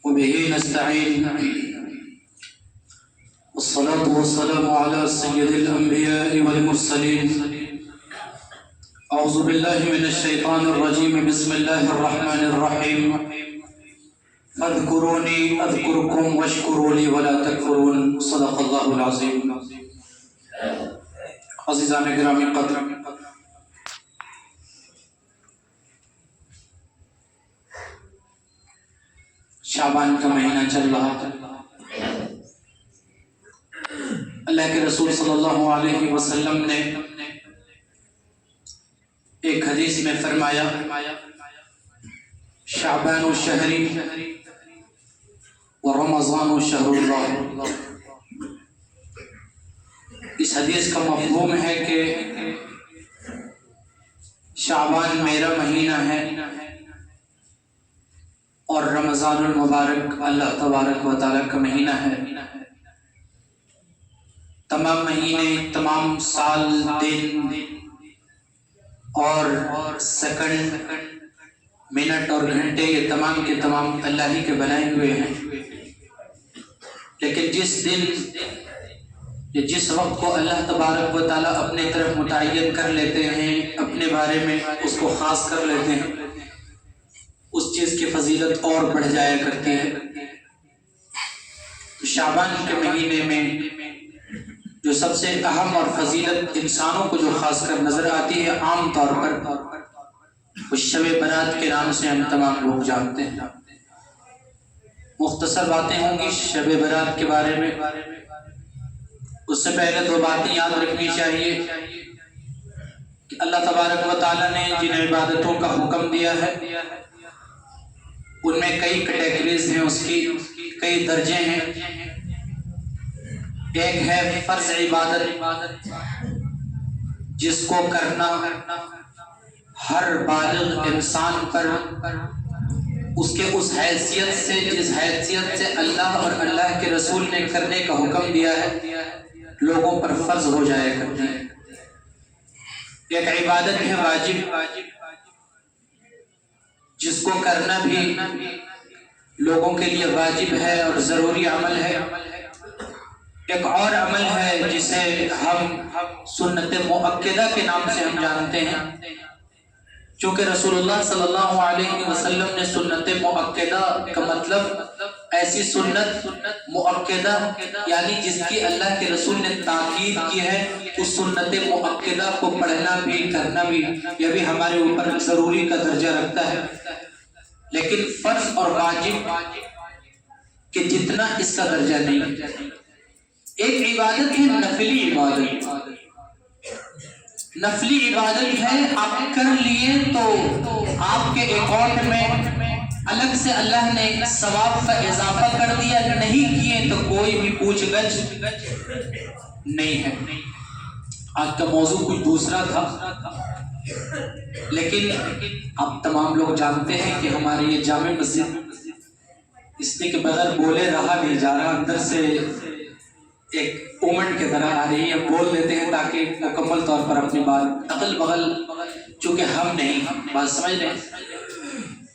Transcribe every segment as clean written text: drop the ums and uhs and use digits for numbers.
وبه نستعين والصلاة والسلام على سيد الأنبياء والمرسلين. أعوذ بالله من الشيطان الرجيم. بسم الله الرحمن الرحيم. فاذكروني أذكركم واشكروا لي ولا تكفرون. صدق الله العظيم. عزیزان گرامی قدر، شعبان کا مہینہ چل رہا تھا. اللہ کے رسول صلی اللہ علیہ وسلم نے ایک حدیث میں فرمایا، شعبان شہری و رمضان شہر اللہ. اس حدیث کا مفہوم ہے کہ شعبان میرا مہینہ ہے اور رمضان المبارک اللہ تبارک و تعالیٰ کا مہینہ ہے. تمام مہینے، تمام سال، دن اور سیکنڈ، منٹ اور گھنٹے، یہ تمام کے تمام اللہ ہی کے بنائے ہوئے ہیں. لیکن جس دن یا جس وقت کو اللہ تبارک و تعالیٰ اپنے طرف متعین کر لیتے ہیں، اپنے بارے میں اس کو خاص کر لیتے ہیں، اس چیز کی فضیلت اور بڑھ جایا کرتی ہے. شعبان کے مہینے میں جو سب سے اہم اور فضیلت انسانوں کو جو خاص کر نظر آتی ہے، عام طور پر وہ شب برات کے نام سے ہم تمام لوگ جانتے ہیں. مختصر باتیں ہوں گی شب برات کے بارے میں. اس سے پہلے دو باتیں یاد رکھنی چاہیے کہ اللہ تبارک و تعالیٰ نے جن عبادتوں کا حکم دیا ہے ان میں کئی کیٹیگریز ہیں، اس کی کئی درجے ہیں. ایک ہے فرض عبادت، جس کو کرنا ہر بالغ انسان پر اس کے اس حیثیت سے، جس حیثیت سے اللہ اور اللہ کے رسول نے کرنے کا حکم دیا ہے، لوگوں پر فرض ہو جایا کرتی ہے. ایک عبادت ہے واجب، جس کو کرنا بھی لوگوں کے لیے واجب ہے اور ضروری عمل ہے. ایک اور عمل ہے جسے ہم سنت مؤکدہ کے نام سے ہم جانتے ہیں، چونکہ رسول اللہ صلی اللہ علیہ وسلم نے سنت مؤکدہ کا مطلب ایسی سنت مؤکدہ یعنی جس کی اللہ کے رسول نے تاکید کی ہے، اس سنت مؤکدہ کو پڑھنا بھی کرنا بھی یہ بھی ہمارے اوپر ضروری کا درجہ رکھتا ہے. لیکن فرض اور واجب کہ جتنا اس کا درجہ نہیں. ایک عبادت ہے نفلی عبادت. نفلی عبادت ہے آپ کر لیے تو آپ کے اکاؤنٹ میں الگ سے اللہ نے ثواب کا اضافہ کر دیا، نہیں کیے تو کوئی بھی پوچھ گچھ نہیں ہے. آج کا موضوع کچھ دوسرا تھا، لیکن اب تمام لوگ جانتے ہیں کہ ہماری یہ جامع مسجد اس کے بغیر بولے رہا نہیں جا رہا، اندر سے ایک اومنٹ کی طرح آ رہی ہے. بول دیتے ہیں تاکہ مکمل طور پر اپنی بات اقل بغل، چونکہ ہم نہیں بات سمجھ لیں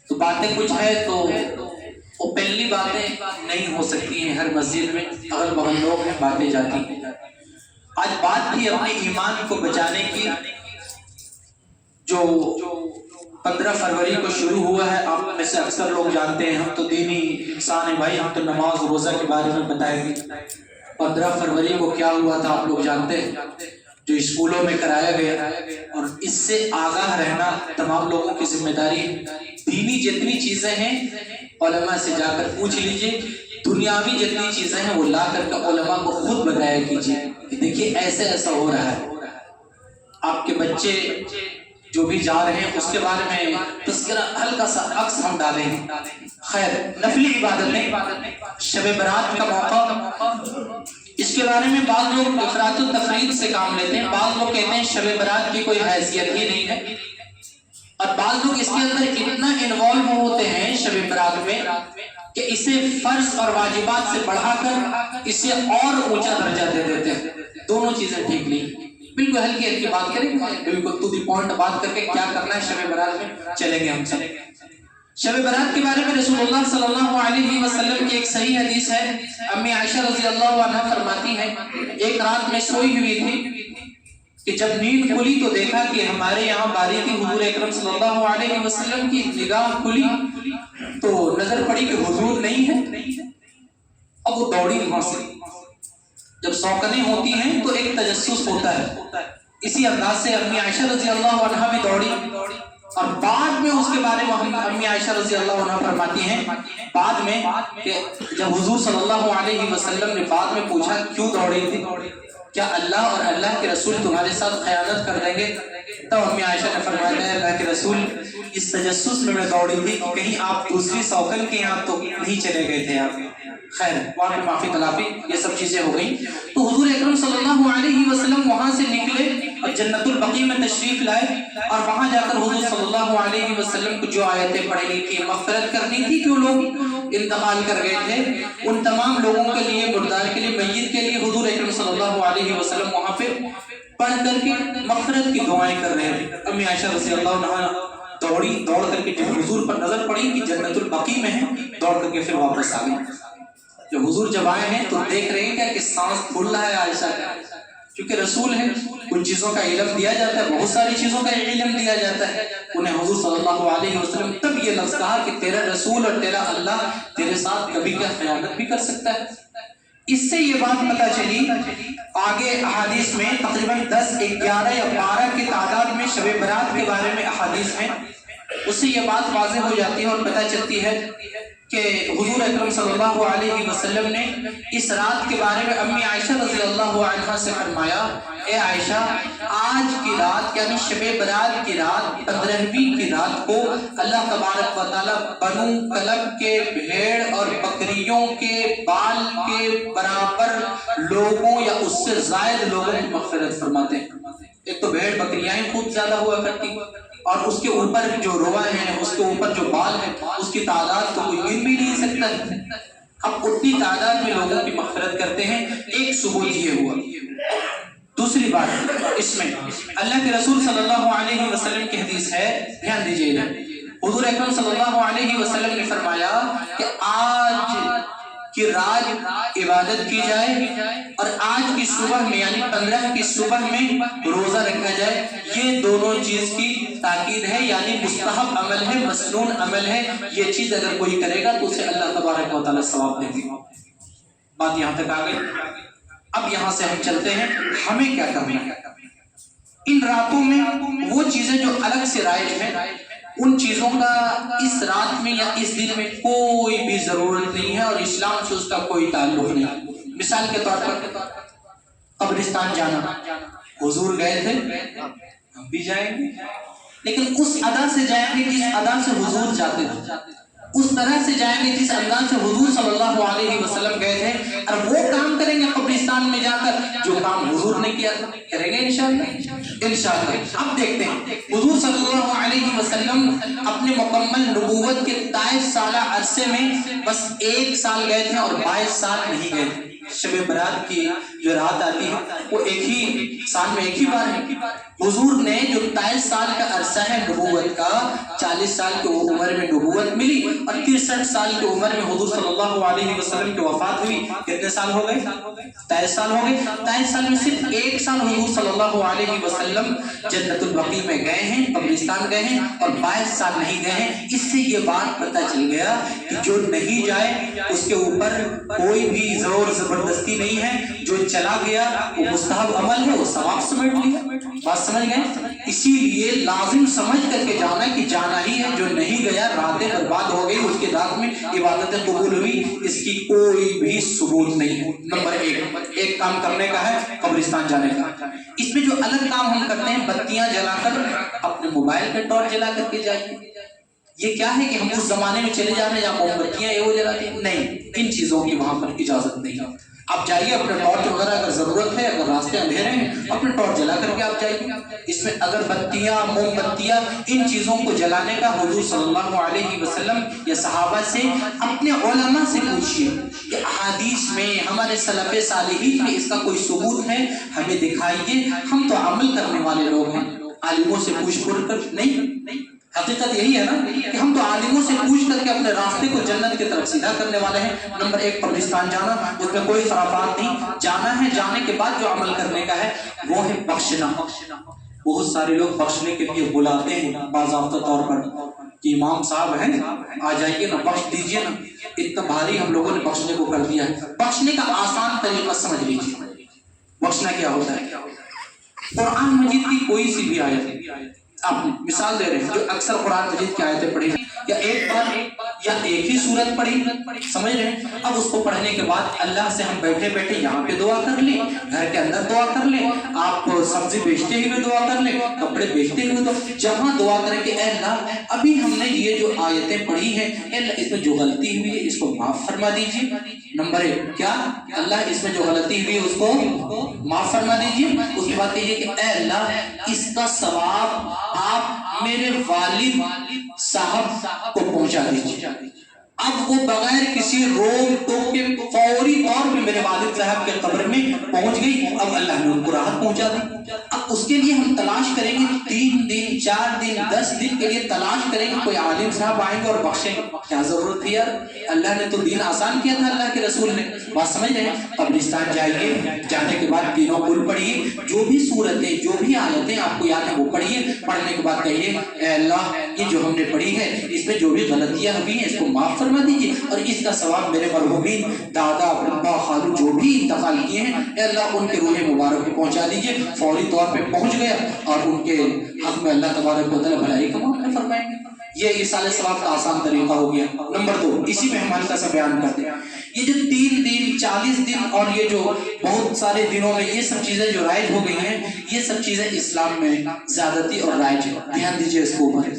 تو باتیں کچھ ہے تو وہ پہلی باتیں نہیں ہو سکتی ہیں. ہر مسجد میں اقل بغل لوگ ہیں، باتیں جاتی ہیں. آج بات تھی اپنے ایمان کو بچانے کی، جو 15 فروری کو شروع ہوا ہے. آپ میں سے اکثر لوگ جانتے ہیں، ہم تو دینی انسان ہیں بھائی، ہم تو نماز روزہ کے بارے میں بتائیں گے. 15 فروری کو کیا ہوا تھا آپ لوگ جانتے ہیں، جو اسکولوں میں کرایا گیا، اور اس سے آگاہ رہنا تمام لوگوں کی ذمہ داری ہے. دینی جتنی چیزیں ہیں علماء سے جا کر پوچھ لیجئے، دنیاوی جتنی چیزیں ہیں وہ لا کر کے علماء کو خود بتایا کیجئے کہ دیکھیے ایسے ایسا ہو رہا ہے. آپ کے بچے جو بھی جا رہے ہیں اس کے بارے میں تذکرہ ہلکا سا عکس ہم ڈالیں گے. خیر، نفلی عبادت نہیں، شب برات کا موقع، اس کے بارے میں بعض لوگ افراط و تفرید سے کام لیتے ہیں. بعض لوگ کہتے ہیں شب برات کی کوئی حیثیت ہی نہیں ہے، اور بعض لوگ اس کے اندر اتنا انوالو ہوتے ہیں شب برات میں کہ اسے فرض اور واجبات سے بڑھا کر اسے اور اونچا درجہ دے دیتے ہیں. دونوں چیزیں ٹھیک نہیں. بالکل ہلکی ہلکی بات کریں، بالکل ٹو دی پوائنٹ بات کر کے کیا کرنا ہے شب برات میں چلیں گے ہم سب. شب برات کے بارے میں رسول اللہ صلی اللہ علیہ وسلم کی ایک صحیح حدیث ہے. امی عائشہ رضی اللہ عنہا فرماتی ہیں ایک رات میں سوئی ہوئی تھی کہ جب نیند کھلی تو دیکھا کہ ہمارے یہاں باری تھی. حضور اکرم صلی اللہ علیہ وسلم کی نگاہ کھلی تو نظر پڑی کہ حضور نہیں ہے. اب وہ دوڑی وہاں سے. جب سوکنیں ہوتی ہیں تو ایک تجسس ہوتا ہے. اسی انداز سے امی عائشہ رضی اللہ عنہا بھی دوڑی اور بعد میں اس کے بارے میں امی عائشہ رضی اللہ عنہ فرماتی ہیں بعد میں کہ جب حضور صلی اللہ علیہ وسلم نے بعد میں پوچھا کیوں دوڑی تھی, کیا اللہ اور اللہ کے رسول تمہارے ساتھ خیانت کر دیں گے؟ تو امی عائشہ نے فرمایا اللہ کے رسول اس تجسس میں دوڑی تھی کہ کہیں آپ دوسری سوکن کے یہاں تو نہیں چلے گئے تھے آپ. خیر وہاں پہ معافی تلافی یہ سب چیزیں ہو گئی. تو حضور اکرم صلی اللہ علیہ وسلم وہاں سے نکلے اور جنت البقیع میں تشریف لائے اور وہاں جا کر حضور صلی اللہ علیہ وسلم کو جو آیتیں پڑھنی تھی, مغفرت کرنی تھی, جو لوگ انتقال کر گئے تھے ان تمام لوگوں کے لیے, مردار کے لیے, میت کے لیے حضور اکرم صلی اللہ علیہ وسلم وہاں پہ پڑھ کر کے مغفرت کی دعائیں کر رہے تھے. امی عائشہ رضی اللہ عنہا دوڑ کر کے جب حضور پر نظر پڑی کہ جنت البقیع میں ہے, دوڑ کر کے پھر واپس آ گئی. جب حضور جب آئے ہیں تو دیکھ رہے ہیں کہ سانس پھول رہا ہے عائشہ کا, کیونکہ رسول ہیں, کچھ چیزوں کا علم دیا جاتا ہے, بہت ساری چیزوں کا علم دیا جاتا ہے. انہیں حضور صلی اللہ علیہ وسلم تب یہ لفظ کہا کہ تیرا رسول اور تیرا اللہ تیرے ساتھ کبھی کیا خیانت بھی کر سکتا ہے. اس سے یہ بات پتہ چلی آگے احادیث میں تقریباً 10, 11 یا 12 کی تعداد میں شب برات کے بارے میں احادیث ہیں. اس سے یہ بات واضح ہو جاتی ہے اور پتہ چلتی ہے کہ حضور اکرم صلی اللہ علیہ وسلم نے اس رات کے بارے میں امی عائشہ رضی اللہ عنہا سے فرمایا اے عائشہ آج کی رات یعنی شب برات کی رات 15ویں کی رات کو اللہ تبارک و تعالی بنو کلب کے بھیڑ اور بکریوں کے بال کے برابر لوگوں یا اس سے زائد لوگوں کی مغفرت فرماتے ہیں. ایک تو بھیڑ بکریاں خود زیادہ ہوا کرتی اور اس کے اوپر جو روا ہیں, اس کے اوپر جو بال ہیں, اس کی تعداد تو کوئی گن بھی نہیں سکتا. اب اتنی تعداد میں لوگوں کی مغفرت کرتے ہیں. ایک ثبوت یہ ہوا. دوسری بات اس میں اللہ کے رسول صلی اللہ علیہ وسلم کی حدیث ہے, دھیان دیجیے گا. حضور اکرم صلی اللہ علیہ وسلم نے فرمایا کہ آج کی رات عبادت کی جائے اور آج کی صبح میں یعنی 15 کی صبح میں روزہ رکھا جائے. یہ دونوں چیز کی تاکید ہے, یعنی مستحب عمل ہے, مسنون عمل ہے. یہ چیز اگر کوئی کرے گا تو اسے اللہ تبارک و تعالی ثواب دے گا. بات یہاں تک آ گئی. اب یہاں سے ہم چلتے ہیں ہمیں کیا کرنا ہے. ان راتوں میں وہ چیزیں جو الگ سے رائج ہیں ان چیزوں کا اس رات میں یا اس دن میں کوئی بھی ضرورت نہیں ہے اور اسلام سے اس کا کوئی تعلق نہیں. مثال کے طور پر قبرستان جانا, حضور گئے تھے, ہم بھی جائیں گے, لیکن اس ادا سے جائیں گے جس ادا سے حضور جاتے تھے, اس طرح سے جائیں گے جس انداز سے حضور صلی اللہ علیہ وسلم گئے تھے. اور وہ کام کریں گے قبرستان میں جا کر جو کام حضور نے کیا تھا, کریں گے انشاءاللہ. اب دیکھتے ہیں حضور صلی اللہ علیہ وسلم اپنے مکمل نبوت کے 23 سالہ عرصے میں بس 1 سال گئے تھے اور 22 سال نہیں گئے تھے. شب برات کی جو رات آتی ہے وہ ایک ہی سال میں ایک ہی بار ہے. حضور نے جو 23 سال کا عرصہ ہے نبوت کا, 40 سال کی عمر میں نبوت ملی اور 63 سال کی عمر میں حضور صلی اللہ علیہ وسلم کی وفات ہوئی. کتنے سال ہو گئے؟ 23 سال ہو گئے. 23 سال میں صرف 1 سال حضور صلی اللہ علیہ وسلم جنت البقیع میں گئے ہیں, قبرستان گئے ہیں, اور 22 سال نہیں گئے ہیں. اس سے یہ بات پتہ چل گیا کہ جو نہیں جائے اس کے اوپر کوئی بھی زور زبردستی نہیں ہے. جو چلا گیا وہ مستحب عمل ہے, وہ ثواب سمیٹ لیا. بات سمجھ گئے؟ اسی لیے لازم سمجھ کر کے جانا کہ جانا ہی ہے. جو نہیں گیا راتیں برباد ہو گئی, اس کے رات میں عبادتیں قبول ہوئی, اس کی کوئی بھی ثبوت نہیں ہے. نمبر 1 ایک کام کرنے کا ہے قبرستان جانے کا. اس میں جو الگ کام ہم کرتے ہیں بتیاں جلا کر, اپنے موبائل پہ ٹارچ جلا کر کے جائیں. یہ کیا ہے کہ ہم اس زمانے میں چلے جا رہے ہیں جہاں موم بتیاں یہ وہ جلاتے ہیں. نہیں, ان چیزوں کی وہاں پر اجازت نہیں ہے. آپ جائیے اپنے ٹارچ وغیرہ اگر ضرورت ہے, اگر راستے اندھیرے ہیں اپنے ٹارچ جلا کر کے آپ جائیے. اس میں اگر بتیاں, موم بتیاں, ان چیزوں کو جلانے کا حضور صلی اللہ علیہ وسلم یا صحابہ سے, اپنے علماء سے پوچھئے کہ احادیث میں ہمارے سلف صالحین میں اس کا کوئی ثبوت ہے, ہمیں دکھائیے. ہم تو عمل کرنے والے لوگ ہیں, عالموں سے پوچھ پڑھ کر نہیں. حقیقت یہی ہے نا کہ ہم تو عالموں سے پوچھ کر کے اپنے راستے کو جنت کی طرف سیدھا کرنے والے ہیں۔ نمبر ایک قبرستان جانا، اس میں کوئی خرافات نہیں، جانا ہے، جانے کے بعد جو عمل کرنے کا ہے وہ ہے بخشنا۔ بہت سارے لوگ بخشنے کے لیے بلاتے ہیں باضابطہ طور پر کہ امام صاحب ہیں آ جائیے نا، بخش دیجیے نا۔ اتنا بھاری ہم لوگوں نے بخشنے کو کر دیا ہے۔ بخشنے کا آسان طریقہ سمجھ لیجیے، بخشنا کیا ہوتا ہے۔ قرآن مجید کی کوئی سی بھی آیت، آپ مثال دے رہے ہیں جو اکثر قرآن مجید کی آیتیں پڑھی یا ایک بار یا ایک ہی سورت پڑھی، سمجھ رہے ہیں، اب اس کو پڑھنے کے بعد اللہ سے ہم بیٹھے بیٹھے یہاں پہ دعا کر لیں، گھر کے اندر دعا کر لیں، آپ سبزی بیچتے ہوئے دعا کر لیں، کپڑے بیچتے ہوئے دعا، جہاں دعا کریں کہ اے اللہ ابھی ہم نے یہ جو آیتیں پڑھی ہیں، اے اللہ اس میں جو غلطی ہوئی ہے اس کو معاف فرما دیجیے۔ نمبر ایک کیا، اللہ اس میں جو غلطی ہوئی ہے اس کو معاف فرما دیجیے۔ اس کے بعد کہیے کہ اے اللہ اس کا ثواب آپ میرے والد صاحب کو پہنچا دیجیے۔ اب وہ بغیر کسی روک ٹوک کے فوری طور پہ میرے والد صاحب کے قبر میں پہنچ گئی، اب اللہ نے ان کو راحت پہنچا دی۔ اب اس کے لیے ہم تلاش کریں گے 3 دن 4 دن 10 دن کے لیے تلاش کریں گے، کوئی عالم صاحب آئیں گے اور بخشیں گے، کیا ضرورت تھی یار؟ اللہ نے تو دین آسان کیا تھا، اللہ کے رسول نے، بات سمجھ رہے ہیں۔ قبرستان جائیے، جانے کے بعد تینوں کل پڑھیے، جو بھی صورتیں جو بھی آیتیں آپ کو یاد ہیں وہ پڑھیے، پڑھنے کے بعد کہیے اے اللہ یہ جو ہم نے پڑھی ہے اس میں جو بھی غلطیاں ہوئی ہیں اس کو معاف فرما دیجیے، اور اس کا ثواب میرے مرحومین دادا ابا خالو جو بھی انتقال کیے ہیں اے اللہ ان کے روح مبارک کو پہنچا دیجیے۔ فوری طور پہ پہنچ گیا اور ان کے حق میں اللہ تبارک و تعالی بھلائی کا معاملہ فرمائیں گے۔ یہ ایصال ثواب کا آسان طریقہ ہو گیا۔ نمبر 2 اسی میں ہم ہلکا سا بیان کرتے ہیں، یہ جو 3 دن 40 دن اور یہ جو بہت سارے دنوں میں یہ سب چیزیں جو رائج ہو گئی ہیں، یہ سب چیزیں اسلام میں زیادتی اور رائج ہے، دھیان دیجیے اس کو اوپر۔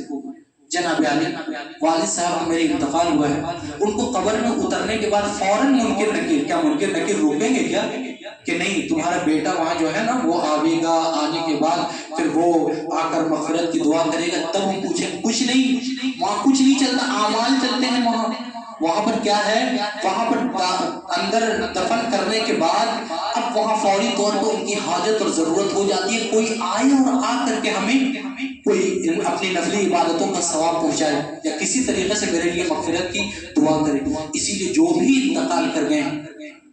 جناب علی والد صاحب کا میرے انتقال ہوا ہے، ان کو قبر میں اترنے کے بعد فوراً منکر نکیر، کیا منکر نکیر روکیں گے کیا کہ نہیں تمہارا بیٹا وہاں جو ہے نا وہ آئے گا، آنے کے بعد پھر وہ آ کر مغفرت کی دعا کرے گا، تب ہم پوچھیں؟ کچھ نہیں، وہاں کچھ نہیں چلتا، اعمال چلتے ہیں وہاں پر کیا ہے، وہاں پر اندر دفن کرنے کے بعد اب وہاں فوری طور پر ان کی حاجت اور ضرورت ہو جاتی ہے، کوئی آئے اور آ کر کے ہمیں کوئی اپنی نفلی عبادتوں کا ثواب پہنچائے یا کسی طریقے سے میرے لیے مغفرت کی دعا کرے۔ اسی لیے جو بھی انتقال کر گئے ہیں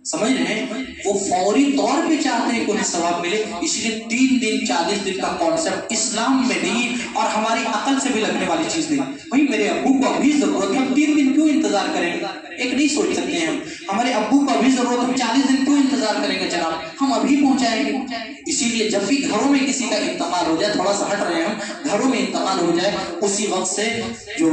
سمجھ رہے ہیں وہ فوری طور پہ چاہتے ہیں کہ انہیں ثواب ملے، اسی لیے 3 دن 40 دن کا کانسیپٹ اسلام میں نہیں اور ہماری عقل سے بھی لگنے والی چیز نہیں۔ بھائی میرے ابو کو ابھی ضرورت ہے، ہم 3 دن کیوں انتظار کریں گے؟ ایک نہیں سوچ سکتے ہیں ہمارے ابو کو ابھی ضرورت ہے، ہم 40 دن کیوں انتظار کریں گے جناب، ہم ابھی پہنچائیں گے۔ اسی لیے جب بھی گھروں میں کسی کا انتقال ہو جائے، تھوڑا سا ہٹ رہے ہیں ہم، گھروں میں انتقال ہو جائے اسی وقت سے جو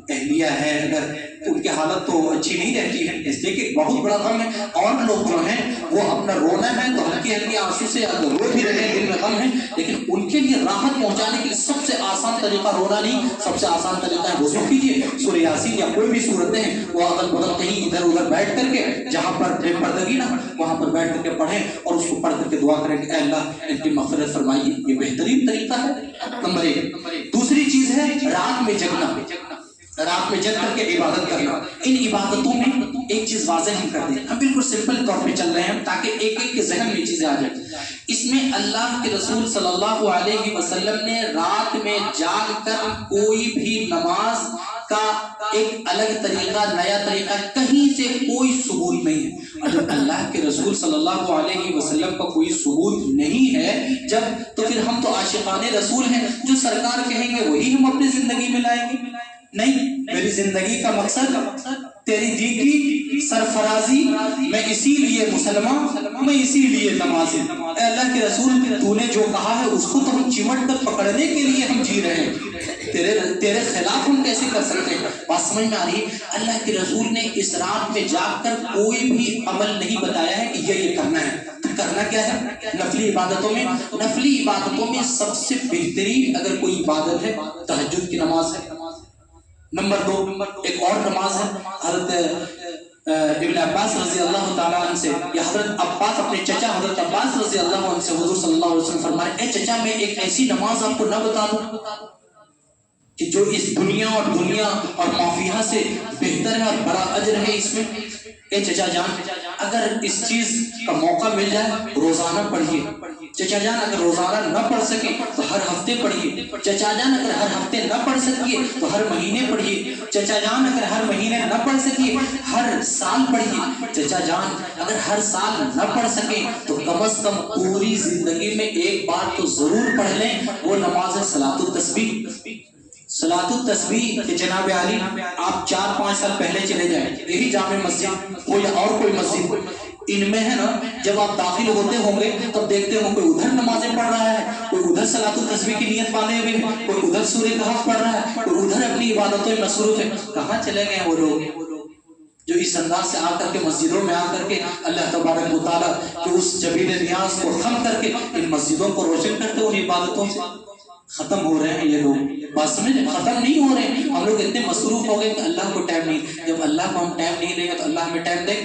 اہلیہ ہے اگر ان کی حالت تو اچھی نہیں رہتی ہے، اس لیے کہ بہت بڑا غم ہے، اور لوگ جو ہیں وہ اپنا رونا ہے تو ہلکی ہلکی آنسو سے اگر رو بھی رہے ہیں، دل میں غم ہے، لیکن ان کے لیے راحت پہنچانے کے لیے سب سے آسان طریقہ رونا نہیں، سب سے آسان طریقہ ہے وضو کیجیے، سورہ یاسین یا کوئی بھی صورتیں ہیں وہ اگل بغل کہیں ادھر ادھر بیٹھ کر کے جہاں پر بے پردگی نہ وہاں پر بیٹھ کر کے پڑھیں اور اس کو پڑھ کر کے دعا کریں کہ اے اللہ ان کی مغفرت فرمائیے، یہ بہترین طریقہ ہے۔ نمبر 1 دوسری چیز ہے رات میں جگنا، رات میں جگ کر کے عبادت کرنا۔ ان عبادتوں میں ایک چیز واضح ہم کر دیں، ہم بالکل سمپل طور پہ چل رہے ہیں تاکہ ایک ایک کے ذہن میں چیزیں آ جائیں۔ اس میں اللہ کے رسول صلی اللہ علیہ وسلم نے رات میں جاگ کر کوئی بھی نماز کا ایک الگ طریقہ، نیا طریقہ کہیں سے کوئی ثبوت نہیں ہے۔ اگر اللہ کے رسول صلی اللہ علیہ وسلم کا کوئی ثبوت نہیں ہے جب، تو پھر ہم تو عاشقان رسول ہیں، جو سرکار کہیں گے وہی ہم اپنی زندگی میں لائیں گے۔ نہیں، میری زندگی کا مقصد تیری دی کی سرفرازی، میں اسی لیے مسلمان، میں اسی لیے نمازی۔ اے اللہ کے رسول تو نے جو کہا ہے اس کو تو ہم چمٹ کر پکڑنے کے لیے ہم جی رہے ہیں، تیرے خلاف ہم کیسے کر سکتے ہیں؟ بات سمجھ میں آ رہی ہے؟ اللہ کے رسول نے اس رات میں جاگ کر کوئی بھی عمل نہیں بتایا ہے کہ یہ کرنا ہے۔ کرنا کیا ہے؟ نفلی عبادتوں میں، نفلی عبادتوں میں سب سے بہترین اگر کوئی عبادت ہے تہجد کی نماز ہے۔ نمبر 2 ایک اور نماز ہے، حضرت ابن عباس رضی اللہ تعالیٰ عنہ سے، یا حضرت عباس اپنے چچا حضرت عباس رضی اللہ عنہ سے حضور صلی اللہ علیہ وسلم فرمائے، اے چچا میں ایک ایسی نماز آپ کو نہ بتا دوں کہ جو اس دنیا اور معافیہ سے بہتر ہے اور بڑا اجر ہے اس میں؟ اے چچا جان اگر اس چیز کا موقع مل جائے روزانہ پڑھیے. چچا جان اگر روزانہ نہ پڑھ سکے تو ہر ہفتے پڑھیے. چچا جان اگر ہر ہفتے نہ پڑھ سکیے تو ہر مہینے پڑھیے. چچا جان اگر ہر مہینے نہ پڑھ سکیے ہر سال پڑھیے. چچا جان اگر ہر سال نہ پڑھ سکے تو کم از کم پوری زندگی میں ایک بار تو ضرور پڑھ لیں. وہ نماز صلاۃ التسبیح. صلاۃ التسبیح کہ جناب علی آپ 4-5 سال پہلے چلے جائیں, یہی جامع مسجد ہو یا اور کوئی مسجد, ان میں ہے نا جب آپ داخل ہوتے ہوں گے تب دیکھتے ہوں کوئی ادھر نمازیں پڑھ رہا ہے, کوئی ادھر صلاۃ التسبیح کی نیت باندھے ہوئے ہے, کوئی ادھر سورہ کہف پڑھ رہا ہے, کوئی ادھر اپنی عبادتوں میں مصروف ہے. کہاں چلے گئے وہ لوگ جو اس انداز سے آ کر کے مسجدوں میں آ کر کے اللہ تبارک و تعالیٰ کہ اس جبیل نیاز کو ختم کر کے ان مسجدوں کو روشن کرتے ان عبادتوں سے. ختم ہو رہے ہیں یہ لوگ, بات سمجھ, ختم نہیں ہو رہے. ہم لوگ اتنے مصروف ہو گئے کہ اللہ کو ٹائم نہیں. جب اللہ کو ہم ٹائم نہیں دیں گے تو اللہ ہمیں ٹائم دے.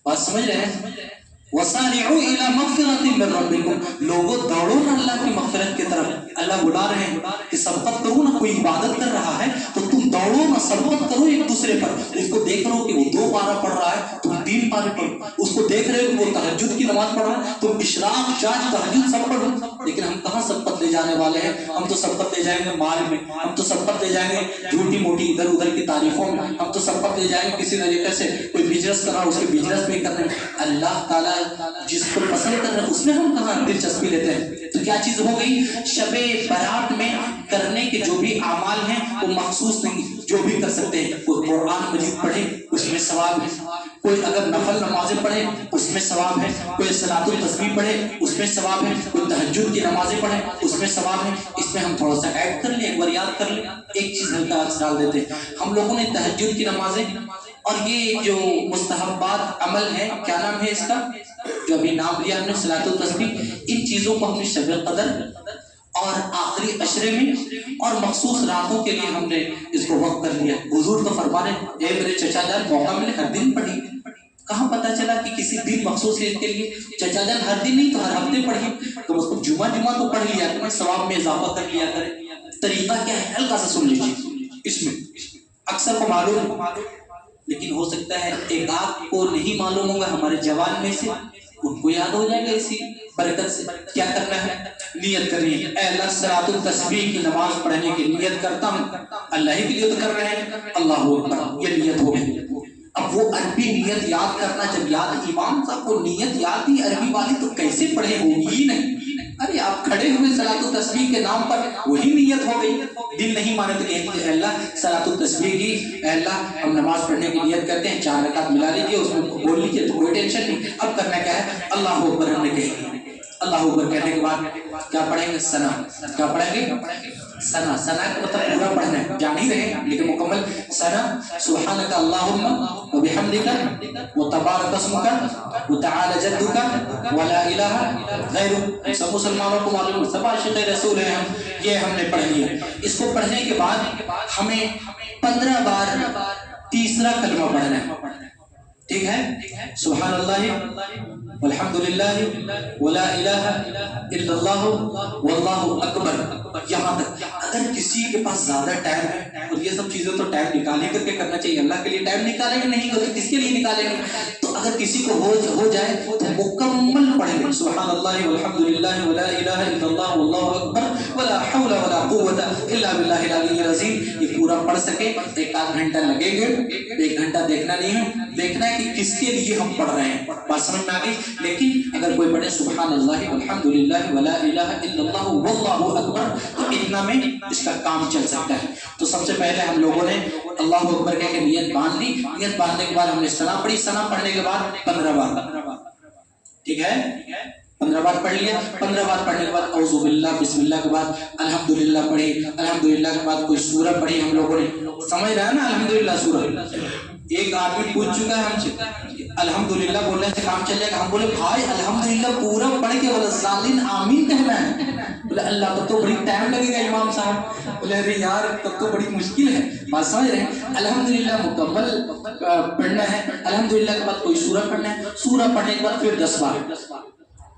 بات سمجھ رہے ہیں؟ وَسَارِعُوا إِلَىٰ مَغْفِرَةٍ مِّن رَّبِّكُمْ, لوگوں دوڑو نا اللہ کی مغفرت کی طرف. اللہ بلا رہے ہیں کہ سبقت کرو نا, کوئی عبادت کر رہا ہے تو تم دوڑو نا, سبقت کرو ایک دوسرے پر. اس کو دیکھ رہے ہو کہ وہ 2 پارہ پڑھ رہا ہے تم 3 پارے پڑھو. اس کو دیکھ رہے ہو کہ وہ تہجد کی نماز پڑھ رہا ہے تم اشراق, شاج, تہجد سب پڑھو. لیکن ہم کہاں سبقت لے جانے والے ہیں؟ ہم تو سبقت لے جائیں گے مال میں, ہم تو سبقت لے جائیں گے جھوٹی موٹی ادھر ادھر کی تعریفوں میں, ہم تو سبقت لے جائیں گے کسی طریقے سے کوئی بزنس کر رہا اس کے بزنس میں کرنے. اللہ تعالیٰ جس کو پسند کر رہے ہیں اس میں ہم کہاں دلچسپی لیتے ہیں؟ تو کیا چیز ہو گئی؟ شب برات میں کرنے کے جو بھی اعمال ہیں وہ مخصوص نہیں, جو بھی کر سکتے ہیں. کوئی قرآن مجید پڑھے اس میں ثواب ہے, کوئی اگر نفل نمازیں پڑھے اس میں ثواب ہے, کوئی صلاۃ التسبیح پڑھے اس میں ثواب ہے, کوئی تہجد کی نمازیں پڑھے اس میں ثواب ہے. اس میں ہم تھوڑا سا ایڈ کر لیں, ایک بار یاد کر لیں, ایک چیز ہلکا عکس ڈال دیتے ہیں. ہم لوگوں نے تہجد کی نمازیں اور یہ جو مستحبات عمل ہے, کیا نام ہے اس کا, جو ابھی نام لیا ہم نے صلاۃ التسبیح, ان چیزوں کو ہم نے شب قدر اور آخری عشرے میں اور مخصوص راتوں کے لیے ہم نے اس کو وقت کر لیا. حضور تو فرما رہے اے میرے چچا جان موقع ملے ہر دن پڑھی. کہاں پتا چلا کہ کسی دن مخصوص ہے اس کے لیے؟ چچا جان ہر دن نہیں تو ہر ہفتے پڑھی, تو اس کو جمعہ تو پڑھ لیا کریں, ثواب میں اضافہ کر لیا کریں. طریقہ کیا ہے ہلکا سا سن لیجیے. اس میں اکثر کو معلوم لیکن ہو سکتا ہے ایک آدھ کو نہیں معلوم ہوگا ہمارے جوان میں سے, ان کو یاد ہو جائے گا اسی برکت سے. کیا کرنا ہے؟ نیت کرنی ہے. اے اللہ صلاۃ التسبیح کی نماز پڑھنے کی نیت کرتا ہوں, اللہ ہی کے لیے تو کر رہے ہیں, اللہ اکبر, یہ نیت ہو گئی. اب وہ عربی نیت یاد کرنا, جب یاد امام صاحب کو نیت یاد تھی عربی والی تو کیسے پڑھے ہوگی ہی نہیں. ارے آپ کھڑے ہوئے صلاۃ التسبیح کے نام پر وہی نیت ہو گئی. دل نہیں مانے تو اے اللہ صلاۃ التسبیح کی, اے اللہ ہم نماز پڑھنے کی نیت کرتے ہیں, 4 رکعت ملا لیجیے اس میں بول لیجیے تو کوئی ٹینشن نہیں. اب کرنا کیا ہے؟ اللہ اکبر ہم نے کہی, اللہ اکبر کہنے کے بعد کیا پڑھیں گے؟ ثنا. کیا پڑھیں گے؟ ثنا. ثنا کا مطلب پورا پڑھنا ہے, جان ہی رہے لیکن مکمل. ثنا سبحانک اللہم وبحمدک وتبارک اسمک وتعالی جدک ولا الہ غیرک. سب مسلمانوں کو معلوم ہے, سب عاشق رسول ہیں ہم, یہ ہم نے پڑھ لیا. اس کو پڑھنے کے بعد ہمیں 15 بار تیسرا کلمہ پڑھنا ہے. ٹھیک ہے؟ سبحان اللہ والحمدللہ ولا الہ الا اللہ واللہ اکبر. یہاں تک. اگر کسی کے پاس زیادہ ٹائم ہے, اور یہ سب چیزیں تو ٹائم نکالے کر کے کرنا چاہیے, اللہ کے لیے ٹائم نکالیں گے نہیں تو کس کے لیے نکالیں گے؟ تو اگر کسی کو ہو جائے تو مکمل پڑھیں گے سبحان اللہ والحمدللہ ولا الہ الا اللہ واللہ اکبر ولا حول ولا قوت الا باللہ العلی العظیم. یہ پورا پڑھ سکے 1 گھنٹہ لگے گا. 1 گھنٹہ دیکھنا نہیں ہے, دیکھنا ہے کہ کس کے لیے ہم پڑھ رہے ہیں. بات سمجھ میں آ گئی؟ لیکن اگر کوئی پڑھے سبحان اللہ والحمدللہ ولا الہ الا اللہ واللہ اکبر تو اتنا میں اس کا کام چل سکتا ہے. تو سب سے پہلے ہم لوگوں نے اللہ اکبر کہہ کے نیت باندھ لی. نیت باندھنے کے بعد ہم نے ثنا پڑھی. ثنا پڑھنے کے بعد 15 بار. ٹھیک ہے, 15 بار پڑھ لیا. 15 بار پڑھنے کے بعد اعوذ باللہ بسم اللہ کے بعد الحمدللہ پڑھی. الحمدللہ کے بعد کوئی سورہ پڑھی ہم لوگوں نے. سمجھ رہا ہے نا الحمدللہ سورہ. ایک آدمی پوچھ چکا ہے ہم سے الحمدللہ بولنے سے کام چل جائے گا. ہم بولے بھائی الحمدللہ پورا پڑھ کے وللضالین آمین کہنا ہے. بولے اللہ تب تو بڑی ٹائم لگے گا امام صاحب. بولے ارے یار تب تو بڑی مشکل ہے. بات سمجھ رہے ہیں؟ الحمدللہ مکمل پڑھنا ہے. الحمدللہ کے بعد کوئی سورہ پڑھنا ہے. سورہ پڑھنے کے بعد پھر 10 بار.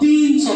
300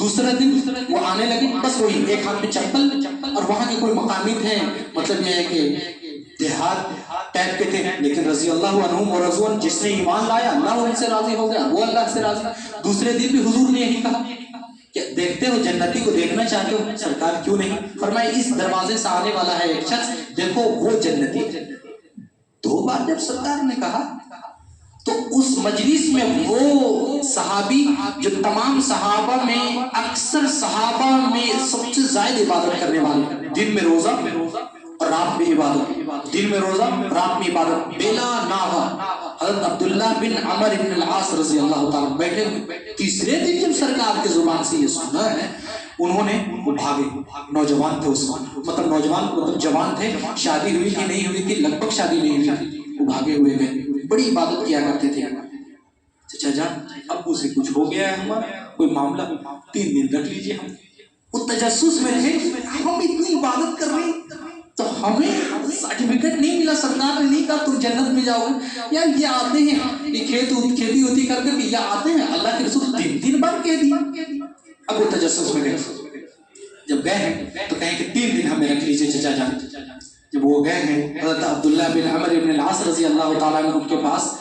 دوسرا دن وہ آنے لگے، بس وہی ایک ہاتھ میں چپل، اور وہاں کے کوئی مقامی تھے، مطلب یہ ہے کہ دیہات ٹائپ کے تھے، لیکن رضی اللہ عنہم و رضوان، جس نے ایمان لایا اللہ ان سے راضی ہو گیا، وہ اللہ سے راضی۔ دوسرے دن بھی حضور نے یہی کہا کہ دیکھتے ہو جنتی کو دیکھنا چاہتے ہو؟ سرکار کیوں نہیں؟ فرمایا اس دروازے سے آنے والا ہے ایک شخص، دیکھو وہ جنتی۔ 2 بار جب سرکار نے کہا تو اس مجلس میں وہ صحابی جو تمام صحابہ میں اکثر صحابہ میں سب سے زائد عبادت کرنے والے، دن میں روزہ اور رات میں عبادت، دن میں روزہ رات میں عبادت بلا ناغہ، حضرت عبداللہ بن عمر بن العاص رضی اللہ تعالیٰ بیٹھے ہوئے۔ تیسرے دن جب سرکار کے زبان سے یہ سنا ہے، انہوں نے وہ بھاگے، نوجوان تھے اس وقت، مطلب جوان تھے، شادی ہوئی تھی نہیں ہوئی تھی، لگ بھگ شادی نہیں ہوئی تھی، وہ بھاگے ہوئے گئے، بڑی عبادت کیا کرتے تھے۔ چچا جان ابو سے کچھ ہو گیا ہے ہمارا، کوئی معاملہ، 3 دن رکھ لیجئے۔ ہم وہ تجسس میں رہے، ہم اتنی عبادت کر رہے تو ہمیں سرٹیفکیٹ نہیں ملا، سرکار نے نہیں کہا تم جنت میں جاؤ گے۔ یار یہ آتے ہیں، یہ کھیتی ہوتی کر کے یہ آتے ہیں، اللہ کے رسول 3 بار کہہ دیا۔ اب وہ تجسس میں گئے، جب گئے ہیں تو کہیں کہ 3 دن ہمیں رکھ لیجئے چچا جان۔ جب وہ گئے ہیں حضرت عبداللہ بن عمر بن العاص رضی اللہ تعالیٰ عنہ کے پاس،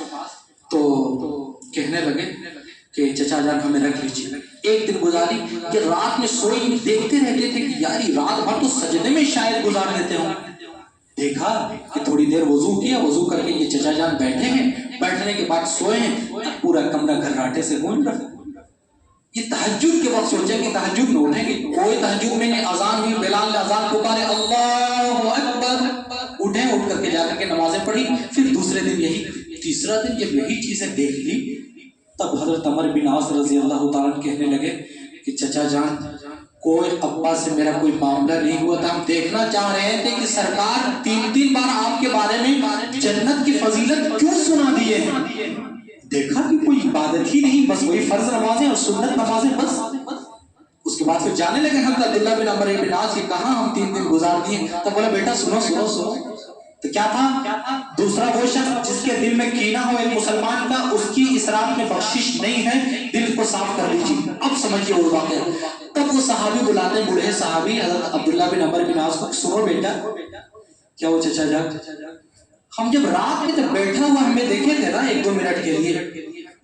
تو کہنے لگے کہ چچا جان ہمیں رکھ لیجئے۔ ایک دن گزاری کہ رات میں سوئی، دیکھتے رہتے تھے کہ یاری رات بھر تو سجدے میں شاید گزار دیتے ہوں۔ دیکھا کہ تھوڑی دیر وضو کیا، وضو کر کے یہ چچا جان بیٹھے ہیں، بیٹھنے کے بعد سوئے ہیں، پورا کمرہ گھراٹے سے گونج رہا۔ یہ تہجد کے وقت سوچا کہ تہجد میں اٹھیں گے، کوئی تہجد میں نہیں، اذان ہوئی، بلال نے اذان پکارے اللہ اکبر، اٹھیں، اٹھ کر کے جا کر کے نمازیں پڑھی۔ پھر دوسرے دن یہی، تیسرا دن جب یہی چیزیں دیکھ لی، تب حضرت عمر بن عاص رضی اللہ تعالیٰ کہنے لگے کہ چچا جان کوئی ابا سے میرا کوئی معاملہ نہیں ہوا تھا، ہم دیکھنا چاہ رہے تھے کہ سرکار 3 بار آپ کے بارے میں جنت کی فضیلت کیوں سنا دیے ہیں۔ دیکھا کہ کوئی عبادت ہی نہیں، بس وہی فرض نمازیں اور سنت نمازیں بس۔ اس کے بعد پھر جانے لگے حضرت عبداللہ بن عمر بن عاص کہ کہاں ہم 3 دن گزار دیے۔ تو بولا بیٹا سنو سنو سنو، تو کیا تھا؟ دوسرا وہ شخص جس کے دل میں کینہ ہو ایک مسلمان کا، اس کی اس رات میں بخشش نہیں ہے، دل کو صاف کر لیجیے۔ اب سمجھیے وہ واقعہ۔ تب وہ صحابی بلاتے ہیں، بوڑھے صحابی حضرت عبداللہ بن عمر بن عاص کو، سنو بیٹا، کیا وہ چچا جان ہم جب رات میں جب بیٹھا ہوا ہمیں دیکھے تھے نا 1-2 منٹ کے لیے،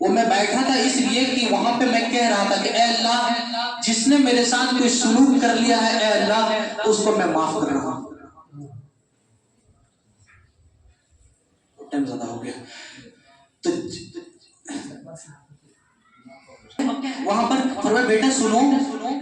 وہ میں بیٹھا تھا اس لیے کہ وہاں پہ میں کہہ رہا تھا کہ اے اللہ جس نے میرے ساتھ کوئی سلوک کر لیا ہے، اے اللہ اس کو میں معاف کر رہا ہوں۔ ٹائم زیادہ ہو گیا تو وہاں پر فرمایا بیٹا سنو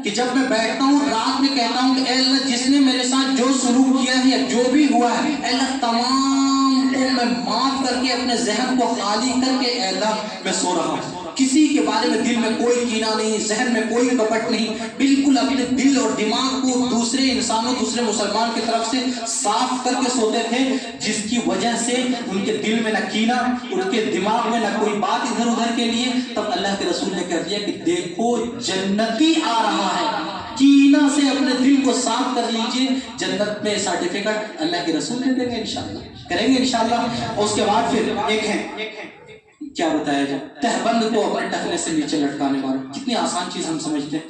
کہ جب میں بیٹھتا ہوں رات میں کہتا ہوں کہ اے اللہ جس نے میرے ساتھ جو سلوک کیا ہے یا جو بھی ہوا ہے، اے اللہ تمام کو میں معاف کر کے اپنے ذہن کو خالی کر کے اے اللہ میں سو رہا ہوں، کسی کے بارے میں دل میں کوئی کینہ نہیں، ذہن میں کوئی کپٹ نہیں، بالکل اپنے دل اور دماغ کو دوسرے انسانوں دوسرے مسلمان کی طرف سے صاف کر کے سوتے تھے، جس کی وجہ سے ان کے دل میں نہ کینہ، ان کے دماغ میں نہ کوئی بات ادھر ادھر کے لیے۔ تب اللہ کے رسول نے کہہ دیا کہ دیکھو جنتی آ رہا ہے، کینہ سے اپنے دل کو صاف کر لیجئے، جنت میں سرٹیفکیٹ اللہ کے رسول دے دیں گے انشاءاللہ، کریں گے انشاءاللہ۔ اور اس کے بعد پھر ایک ہے کیا بتایا جائے، تہبند کو اپنے ٹخنے سے نیچے لٹکانے والا، کتنی آسان چیز ہم سمجھتے ہیں،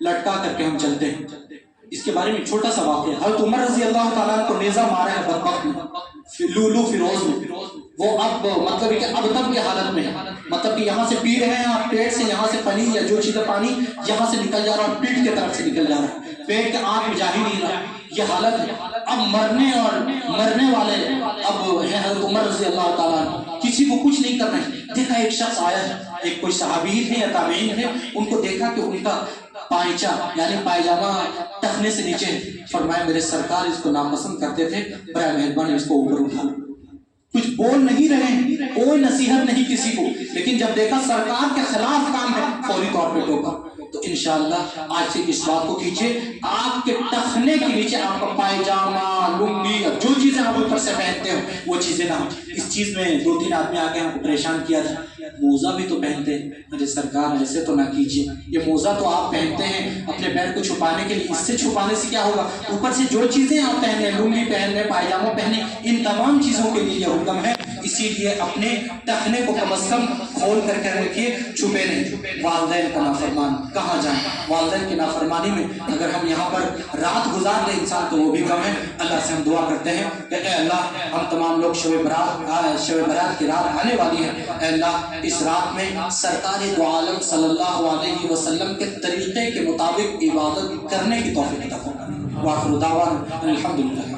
لٹکا کر کے ہم چلتے ہیں۔ اس کے بارے میں چھوٹا سا واقعہ، حضرت عمر رضی اللہ تعالیٰ کو نیزہ مارا ہے بدبخت میں، لولو فیروز میں، وہ اب مطلب کہ اب تک کی حالت میں ہے، مطلب کہ یہاں سے پی رہے ہیں آپ پیٹ سے، یہاں سے پانی یا جو چیزیں پانی یہاں سے نکل جا رہا ہے، پیٹ کی طرف سے نکل جا رہا ہے، پیٹ کے آنکھ میں جا ہی نہیں رہا، یہ حالت ہے۔ اب مرنے والے اب ہے حضرت عمر رضی اللہ تعالیٰ، کسی کو کچھ نہیں کرنا ہے۔ دیکھا ایک شخص آیا ہے، ایک کوئی صحابی تھے یا تابعین تھے، ان کو دیکھا کہ ان کا پائچہ یعنی پائجامہ ٹخنے سے نیچے، فرمایا میرے سرکار اس کو ناپسند کرتے تھے، برائے مہربانی اس کو اوپر اٹھا لو۔ کچھ بول نہیں رہے ہیں، کوئی نصیحت نہیں کسی کو، لیکن جب دیکھا سرکار کے خلاف کام ہے فوری طور پہ ٹوکا۔ تو انشاءاللہ آج سے اس بات کو کیجئے، آپ کے ٹخنے کے نیچے آپ کا پائجامہ، لنگی، جو چیزیں آپ اوپر سے پہنتے ہو وہ چیزیں نہ ہوں۔ اس چیز میں 2-3 آدمی آگے ہم کو پریشان کیا تھا، موزہ بھی تو پہنتے ہیں، میرے سرکار ایسے تو نہ کیجئے، یہ موزہ تو آپ پہنتے ہیں اپنے پیر کو چھپانے کے لیے، اس سے چھپانے سے کیا ہوگا، اوپر سے جو چیزیں آپ پہنے، لنگی پہنے، پائجامہ پہنے، ان تمام چیزوں کے لیے یہ حکم ہے اسی لیے اپنے ٹخنے کو کم از کم کھول کر کے رکھیے، چھپے نہیں۔ والدین کا نافرمان کہاں جائیں؟ والدین کی نافرمانی میں اگر ہم یہاں پر رات گزار لیں انسان تو وہ بھی کم ہے۔ اللہ سے ہم دعا کرتے ہیں کہ اے اللہ ہم تمام لوگ شب برات کی رات آنے والی ہے، اے اللہ اس رات میں سرکار دو عالم صلی اللہ علیہ وسلم کے طریقے کے مطابق عبادت کرنے کی توفیق عطا فرما۔ وآخر دعوانا الحمدللہ۔